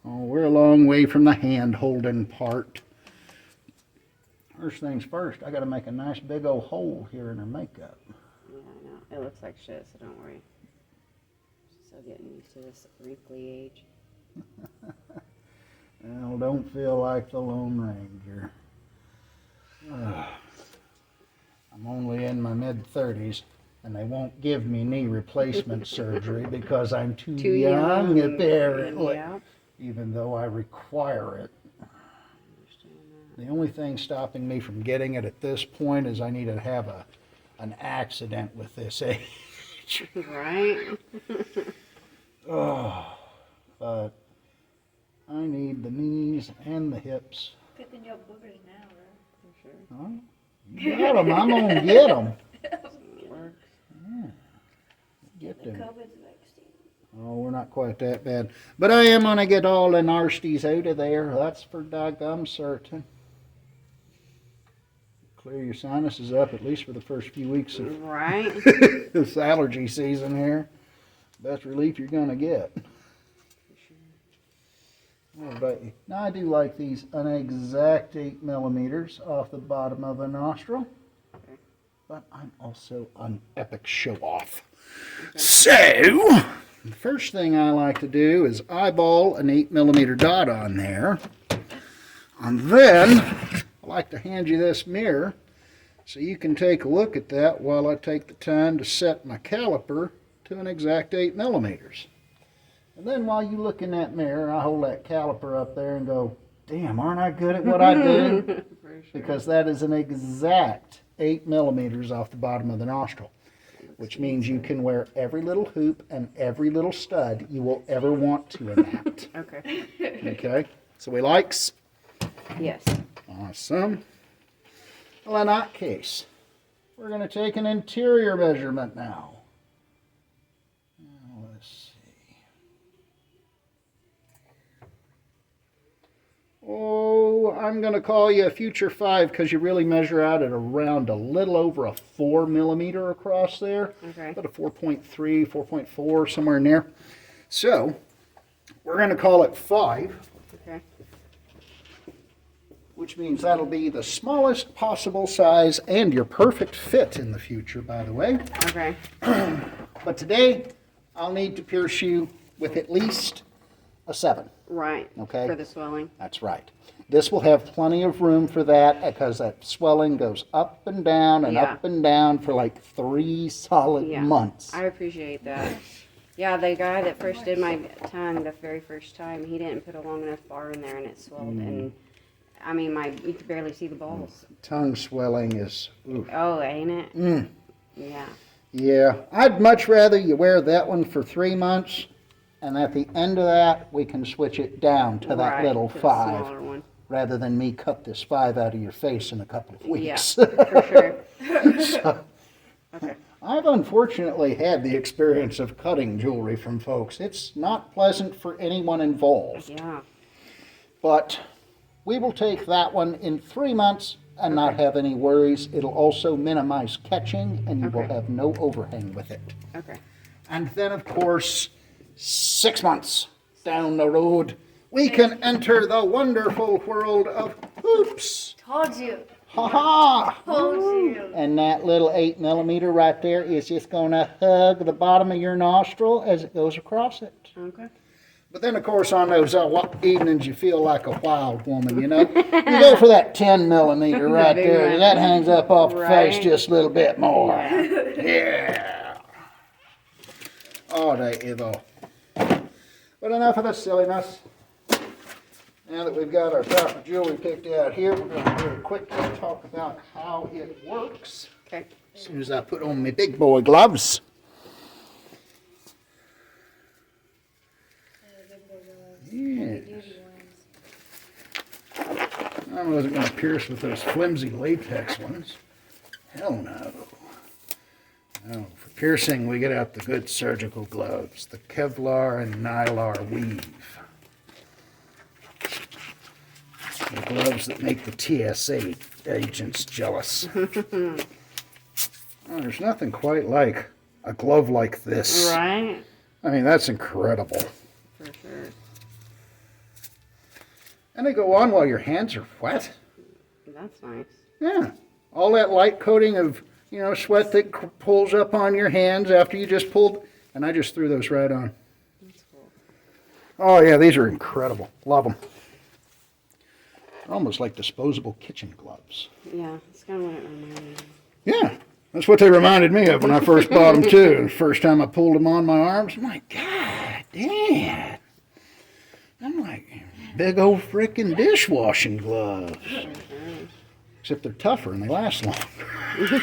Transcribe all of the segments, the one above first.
Oh, we're a long way from the hand-holding part. First things first, I got to make a nice big old hole here in her makeup. Yeah, I know. It looks like shit, so don't worry. Still getting used to this wrinkly age. Well, don't feel like the Lone Ranger. I'm only in my mid-30s, and they won't give me knee replacement surgery because I'm too young, apparently, Yeah. even though I require it. The only thing stopping me from getting it at this point is I need to have an accident with this age. Right? Oh, but I need the knees and the hips. Picking your boogers now, right? For sure. Oh, you got them. I'm going to get them. Works. Yeah. Get The them. COVID's vaccine. Oh, we're not quite that bad. But I am going to get all the nasties out of there. That's for daggum certain. Clear your sinuses up, at least for the first few weeks of Right? this allergy season here. Best relief you're going to get. What about you? Now, I do like these an exact 8 millimeters off the bottom of a nostril. Okay. But I'm also an epic show-off. Okay. So, the first thing I like to do is eyeball an 8 millimeter dot on there. And then, I like to hand you this mirror so you can take a look at that while I take the time to set my caliper to an exact 8 millimeters. And then while you look in that mirror, I hold that caliper up there and go, damn, aren't I good at what I do? For sure. Because that is an exact 8 millimeters off the bottom of the nostril, which means you can wear every little hoop and every little stud you will ever want to in that. Okay. Okay? So we likes? Yes. Awesome. Well, in that case, we're going to take an interior measurement now. Let's see. Oh, I'm going to call you a future 5 because you really measure out at around a little over a 4 millimeter across there. Okay. About a 4.3, 4.4, somewhere in there. So, we're going to call it 5. Okay. Which means that'll be the smallest possible size and your perfect fit in the future, by the way. Okay. But today, I'll need to pierce you with at least a 7. Right. Okay. For the swelling. That's right. This will have plenty of room for that because that swelling goes up and down and Yeah. up and down for like 3 solid Yeah. months. I appreciate that. Yeah, the guy that first did my tongue the very first time, he didn't put a long enough bar in there and it swelled. And I mean, you could barely see the balls. Tongue swelling is, oof. Oh, ain't it? Yeah. Yeah, I'd much rather you wear that one for 3 months, and at the end of that, we can switch it down to that Right, little to the 5, smaller one. rather than me cut this 5 out of your face in a couple of weeks. Yeah, for sure. So, Okay. I've unfortunately had the experience of cutting jewelry from folks. It's not pleasant for anyone involved, Yeah. but we will take that one in 3 months and not have any worries. It'll also minimize catching, and you will Okay. have no overhang with it. Okay. And then, of course, 6 months down the road, we can enter the wonderful world of hoops. Told you. Ha ha! Told you. And that little 8 millimeter right there is just going to hug the bottom of your nostril as it goes across it. Okay. But then, of course, on those evenings you feel like a wild woman, you know? You go for that 10 millimeter right big there, one. and that hangs up off the face Right. just a little bit more. Yeah. Yeah. All right, Evo. But enough of this silliness. Now that we've got our proper jewelry picked out here, we're going to very quickly talk about how it works. Okay. As soon as I put on my big boy gloves. Yes. I wasn't going to pierce with those flimsy latex ones. Hell no. No, for piercing we get out the good surgical gloves, the Kevlar and Nylar weave. The gloves that make the TSA agents jealous. Oh, there's nothing quite like a glove like this. Right. I mean, that's incredible. For sure. And they go on while your hands are wet. That's nice. Yeah. All that light coating of, sweat that pulls up on your hands after you just pulled. And I just threw those right on. That's cool. Oh, yeah, these are incredible. Love them. They're almost like disposable kitchen gloves. Yeah, that's kind of what it reminded me of. Yeah, that's what they reminded me of when I first bought them, too. The first time I pulled them on my arms, I'm like, God damn. I'm like, big old freaking dishwashing gloves. Except they're tougher and they last longer.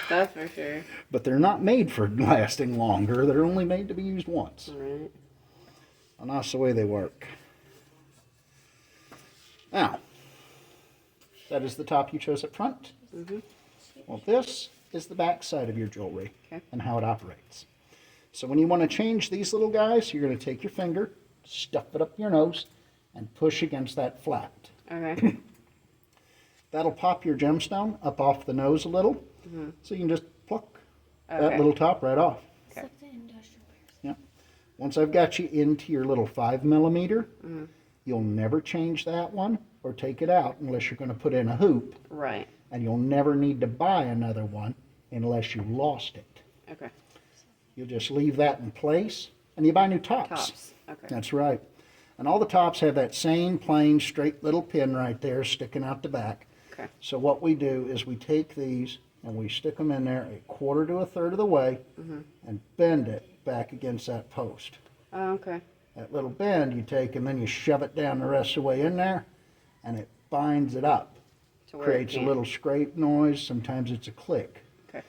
That's for sure. But they're not made for lasting longer. They're only made to be used once. All right. And that's the way they work. Now, that is the top you chose up front. Mm-hmm. Well, this is the back side of your jewelry Okay. and how it operates. So when you want to change these little guys, you're going to take your finger, stuff it up your nose, and push against that flat. Okay. That'll pop your gemstone up off the nose a little, so you can just pluck that Okay. little top right off. It's like the industrial bears. Yeah. Once I've got you into your little 5mm, you'll never change that one or take it out unless you're going to put in a hoop, Right. and you'll never need to buy another one unless you lost it. Okay. You'll just leave that in place, and you buy new tops. Tops. Okay. That's right. And all the tops have that same plain, straight little pin right there sticking out the back. Okay. So what we do is we take these and we stick them in there a quarter to a third of the way and bend it back against that post. Oh, okay. That little bend you take and then you shove it down the rest of the way in there, and it binds it up. To where it Creates a can't- little scrape noise. Sometimes it's a click. Okay.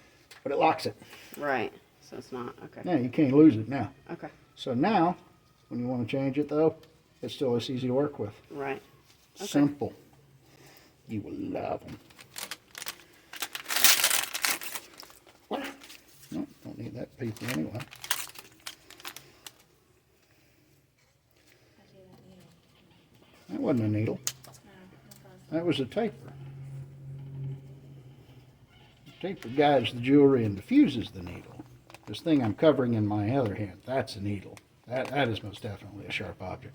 But it locks it. Right. So it's not. Okay. Yeah, you can't lose it now. Okay. So now, when you want to change it though, it's still as easy to work with. Right. Okay. Simple. You will love them. No, don't need that paper anyway. I see that needle. That wasn't a needle. No, That was a taper. The taper guides the jewelry and diffuses the needle. This thing I'm covering in my other hand, that's a needle. That is most definitely a sharp object.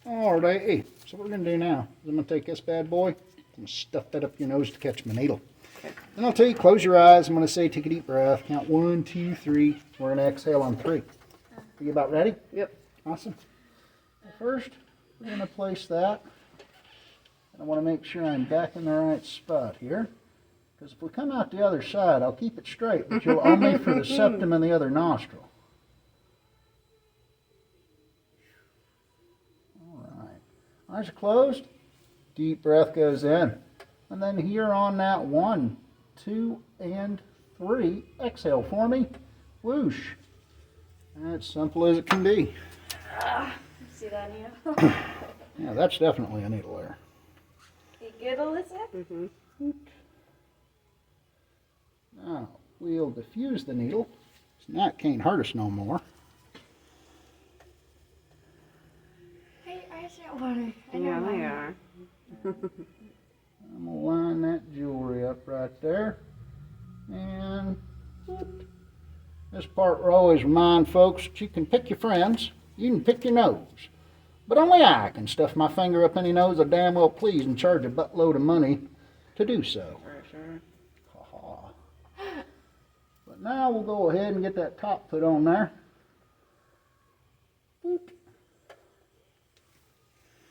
Alrighty, so what we're going to do now is I'm going to take this bad boy, I'm going to stuff that up your nose to catch my needle. Okay. Then I'll tell you, close your eyes. I'm going to say take a deep breath. Count 1, 2, 3. We're going to exhale on 3. Are you about ready? Yep. Awesome. Well, first, we're going to place that. I want to make sure I'm back in the right spot here. Because if we come out the other side, I'll keep it straight, but you'll only for the septum and the other nostril. All right. Eyes are closed. Deep breath goes in. And then here on that 1, 2, and 3, exhale for me. Whoosh. That's simple as it can be. see that needle? Yeah, that's definitely a needle there. You good, Alyssa? Mm-hmm. Now, we'll diffuse the needle. So now it can't hurt us no more. Hey, I said water. I Yeah, know they mine. are. I'm going to line that jewelry up right there. And this part will always remind folks that you can pick your friends, you can pick your nose. But only I can stuff my finger up any nose I damn well please and charge a buttload of money to do so. For sure. Ha-ha. But now we'll go ahead and get that top put on there. Boop.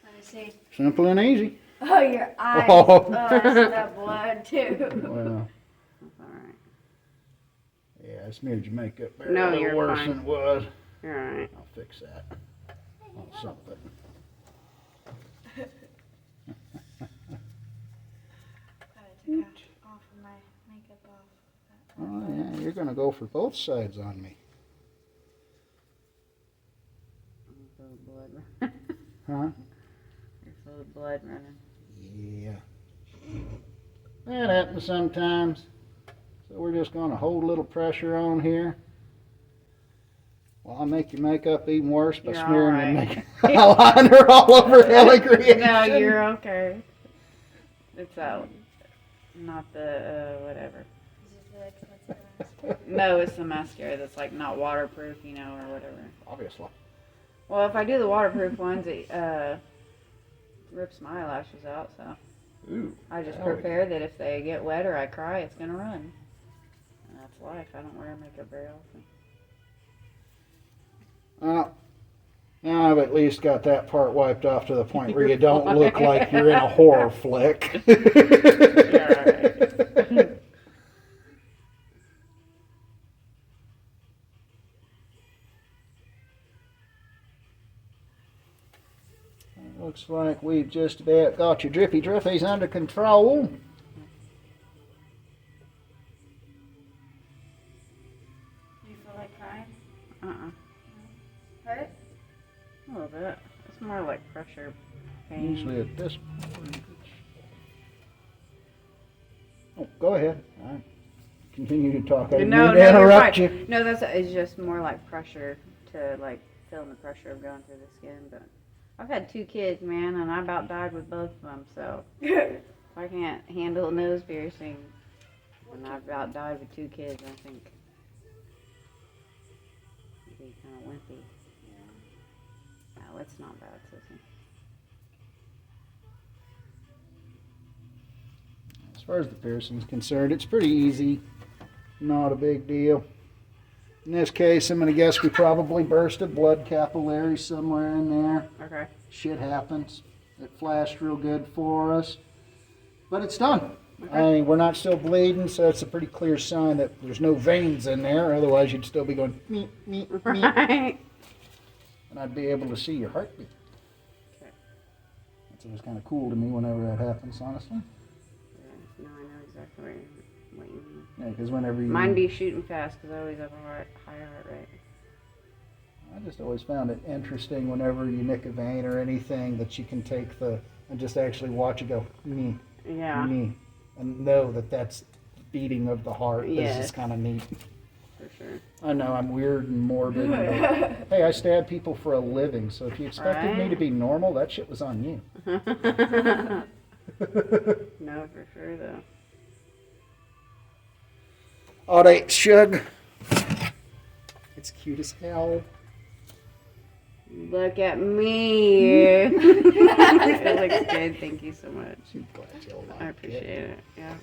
Let me see. Simple and easy. Oh, your eyes. Oh. Oh, I see that blood too. Well, That's all right. yeah, I smeared your makeup there No, a little you're worse fine. than it was. You're all right. I'll fix that. On something. Gotta take off of my makeup off. Oh yeah, you're gonna go for both sides on me, Feel the blood running. huh? You feel the blood running. Yeah. That happens sometimes. So we're just gonna hold a little pressure on here. Well, I'll make your makeup even worse by You're smearing all your right. makeup eyeliner all over Hella Creation. No, you're okay. It's out. Not the whatever. Is this really expensive? No, it's the mascara that's like not waterproof, you know, or whatever. Obviously. Well, if I do the waterproof ones, it rips my eyelashes out, so Ooh. I just hell yeah. prepare that if they get wet or I cry, it's gonna run. And that's life. I don't wear makeup very often. Well, now I've at least got that part wiped off to the point where you don't look like you're in a horror flick. Yeah, right. Looks like we've just about got your drippy drippies under control. Do you feel like crying? Hurt? A little bit. It's more like pressure pain. Usually at this point. Oh, go ahead. I continue to talk. I didn't No, mean no, to you're interrupt fine. you. No, it's just more like pressure to like feeling the pressure of going through the skin. But I've had 2 kids, man, and I about died with both of them. So if I can't handle a nose piercing, and I've about died with 2 kids, I think it'd be kind of wimpy. No, it's not bad, sissy. As far as the piercing is concerned, it's pretty easy. Not a big deal. In this case, I'm going to guess we probably burst a blood capillary somewhere in there. Okay. Shit happens. It flashed real good for us. But it's done. Okay. I mean, we're not still bleeding, so it's a pretty clear sign that there's no veins in there. Otherwise, you'd still be going, meep, meep, meep. Right. And I'd be able to see your heartbeat. Okay. That's always kind of cool to me whenever that happens, honestly. Yeah, no, I know exactly what you mean. Yeah, because whenever you... Mine be shooting fast because I always have a high heart rate. I just always found it interesting whenever you nick a vein or anything that you can take and just actually watch it go, me, Yeah. me, and know that that's the beating of the heart. Yes. This is kind of neat. For sure. I know, I'm weird and morbid. But, hey, I stab people for a living, so if you expected me to be normal, that shit was on you. No, for sure though. All right, Shug. It's cute as hell. Look at me. It looks good. Thank you so much. I'm glad you like I appreciate it. Yeah.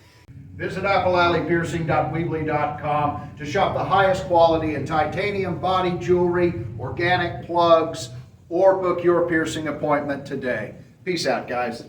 Visit applealleypiercing.weebly.com to shop the highest quality in titanium body jewelry, organic plugs, or book your piercing appointment today. Peace out, guys.